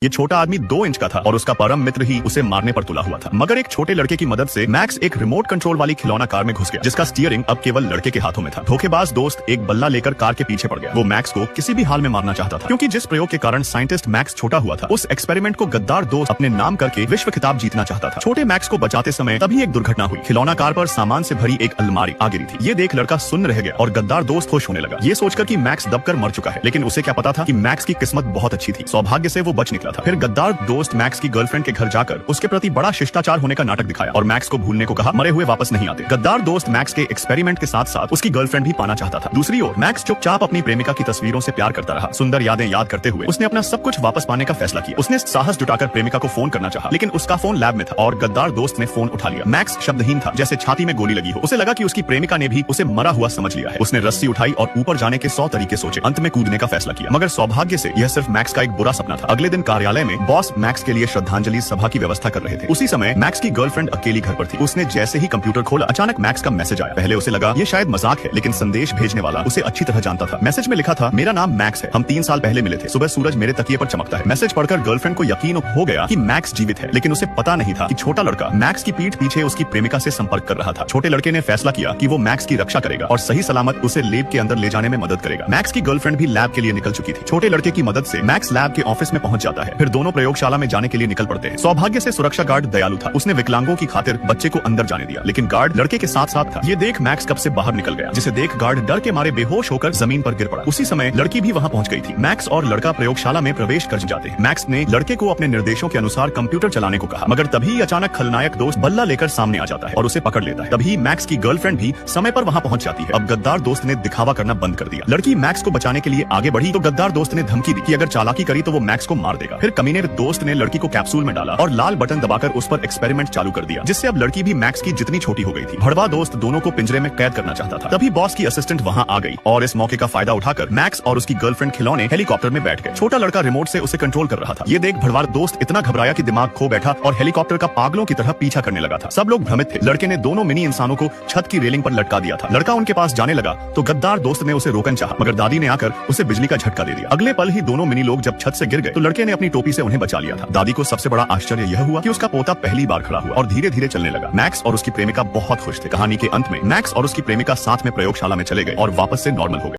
ये छोटा आदमी 2 इंच का था और उसका परम मित्र ही उसे मारने पर तुला हुआ था। मगर एक छोटे लड़के की मदद से मैक्स एक रिमोट कंट्रोल वाली खिलौना कार में घुस गया, जिसका स्टीयरिंग अब केवल लड़के के हाथों में था। धोखेबाज दोस्त एक बल्ला लेकर कार के पीछे पड़ गया। वो मैक्स को किसी भी हाल में मारना चाहता था, क्योंकि जिस प्रयोग के कारण साइंटिस्ट मैक्स छोटा हुआ था, उस एक्सपेरिमेंट को गद्दार दोस्त अपने नाम करके विश्व खिताब जीतना चाहता था। छोटे मैक्स को बचाते समय तभी एक दुर्घटना हुई। खिलौना कार पर सामान से भरी एक अलमारी आ गिरी थी। ये देख लड़का सुन्न रह गया और गद्दार दोस्त खुश होने लगा, ये सोचकर कि मैक्स दबकर मर चुका है। लेकिन उसे क्या पता था कि मैक्स की किस्मत बहुत अच्छी थी। सौभाग्य से वो बच निकला था। फिर गद्दार दोस्त मैक्स की गर्लफ्रेंड के घर जाकर उसके प्रति बड़ा शिष्टाचार होने का नाटक दिखाया और मैक्स को भूलने को कहा। मरे हुए वापस नहीं आते। गद्दार दोस्त मैक्स के एक्सपेरिमेंट के साथ साथ उसकी गर्लफ्रेंड भी पाना चाहता था। दूसरी ओर मैक्स चुपचाप अपनी प्रेमिका की तस्वीरों से प्यार करता रहा। सुंदर यादें याद करते हुए उसने अपना सब कुछ वापस पाने का फैसला किया। उसने साहस जुटाकर प्रेमिका को फोन करना चाहा, लेकिन उसका फोन लैब में था और गद्दार दोस्त ने फोन उठा लिया। मैक्स शब्दहीन था, जैसे छाती में गोली लगी हो। उसे लगा कि उसकी प्रेमिका ने भी उसे मरा हुआ समझ लिया है। उसने रस्सी उठाई और ऊपर जाने के 100 तरीके सोचे। अंत में कूदने का फैसला किया, मगर सौभाग्य से यह सिर्फ मैक्स का एक बुरा सपना था। अगले दिन कार्यालय में बॉस मैक्स के लिए श्रद्धांजलि सभा की व्यवस्था कर रहे थे। उसी समय मैक्स की गर्लफ्रेंड अकेली घर पर थी। उसने जैसे ही कंप्यूटर खोला, अचानक मैक्स का मैसेज आया। पहले उसे लगा ये शायद मजाक है, लेकिन संदेश भेजने वाला उसे अच्छी तरह जानता था। मैसेज में लिखा था, मेरा नाम मैक्स है, हम 3 साल पहले मिले थे। सुबह सूरज मेरे तकिए पर चमकता है। मैसेज पढ़कर गर्लफ्रेंड को यकीन हो गया कि मैक्स जीवित है, लेकिन उसे पता नहीं था कि छोटा लड़का मैक्स की पीठ पीछे उसकी प्रेमिका से संपर्क कर रहा था। छोटे लड़के ने फैसला किया कि वो मैक्स की रक्षा करेगा और सही सलामत उसे लैब के अंदर ले जाने में मदद करेगा। मैक्स की गर्लफ्रेंड भी लैब के लिए निकल चुकी थी। छोटे लड़के की मदद से मैक्स लैब के ऑफिस में पहुंच जाता है। फिर दोनों प्रयोगशाला में जाने के लिए निकल पड़ते हैं। सौभाग्य से सुरक्षा गार्ड दयालु था। उसने विकलांगों की खातिर बच्चे को अंदर जाने दिया, लेकिन गार्ड लड़के के साथ साथ था। ये देख मैक्स कब से बाहर निकल गया, जिसे देख गार्ड डर के मारे बेहोश होकर जमीन पर गिर पड़ा। उसी समय लड़की भी वहां पहुंच गई थी। मैक्स और लड़का प्रयोगशाला में प्रवेश कर जाते हैं। मैक्स ने लड़के को अपने निर्देशों के अनुसार कंप्यूटर चलाने को कहा, मगर तभी अचानक खलनायक दोस्त बल्ला लेकर सामने आ जाता है और उसे पकड़ लेता है। तभी मैक्स की गर्लफ्रेंड भी समय पर वहां पहुंच जाती है। अब गद्दार दोस्त ने दिखावा करना बंद कर दिया। लड़की मैक्स को बचाने के लिए आगे बढ़ी तो गद्दार दोस्त ने धमकी दी कि अगर चालाकी करी तो वो मैक्स को मार देगा। फिर कमीने दोस्त ने लड़की को कैप्सूल में डाला और लाल बटन दबाकर उस पर एक्सपेरिमेंट चालू कर दिया, जिससे अब लड़की भी मैक्स की जितनी छोटी हो गई थी। भड़वा दोस्त दोनों को पिंजरे में कैद करना चाहता था। तभी बॉस की असिस्टेंट वहां आ गई और इस मौके का फायदा उठाकर मैक्स और उसकी गर्लफ्रेंड खिलौने हेलीकॉप्टर में बैठ गए। छोटा लड़का रिमोट से उसे कंट्रोल कर रहा था। ये देख भड़वा दोस्त इतना घबराया कि दिमाग खो बैठा और हेलीकॉप्टर का पागलों की तरह पीछा करने लगा था। सब लोग भ्रमित थे। लड़के ने दोनों मिनी इंसानों को छत की रेलिंग पर लटका दिया था। लड़का उनके पास जाने लगा तो गद्दार दोस्त ने उसे रोकन चाहा, मगर दादी ने आकर उसे बिजली का झटका दे दिया। अगले पल ही दोनों मिनी लोग जब छत से गिर गए तो लड़के ने अपनी टोपी से उन्हें बचा लिया था। दादी को सबसे बड़ा आश्चर्य यह हुआ कि उसका पोता पहली बार खड़ा हुआ और धीरे धीरे चलने लगा। मैक्स और उसकी प्रेमिका बहुत खुश थे। कहानी के अंत में मैक्स और उसकी प्रेमिका साथ में प्रयोगशाला में चले गए और वापस से नॉर्मल हो गए।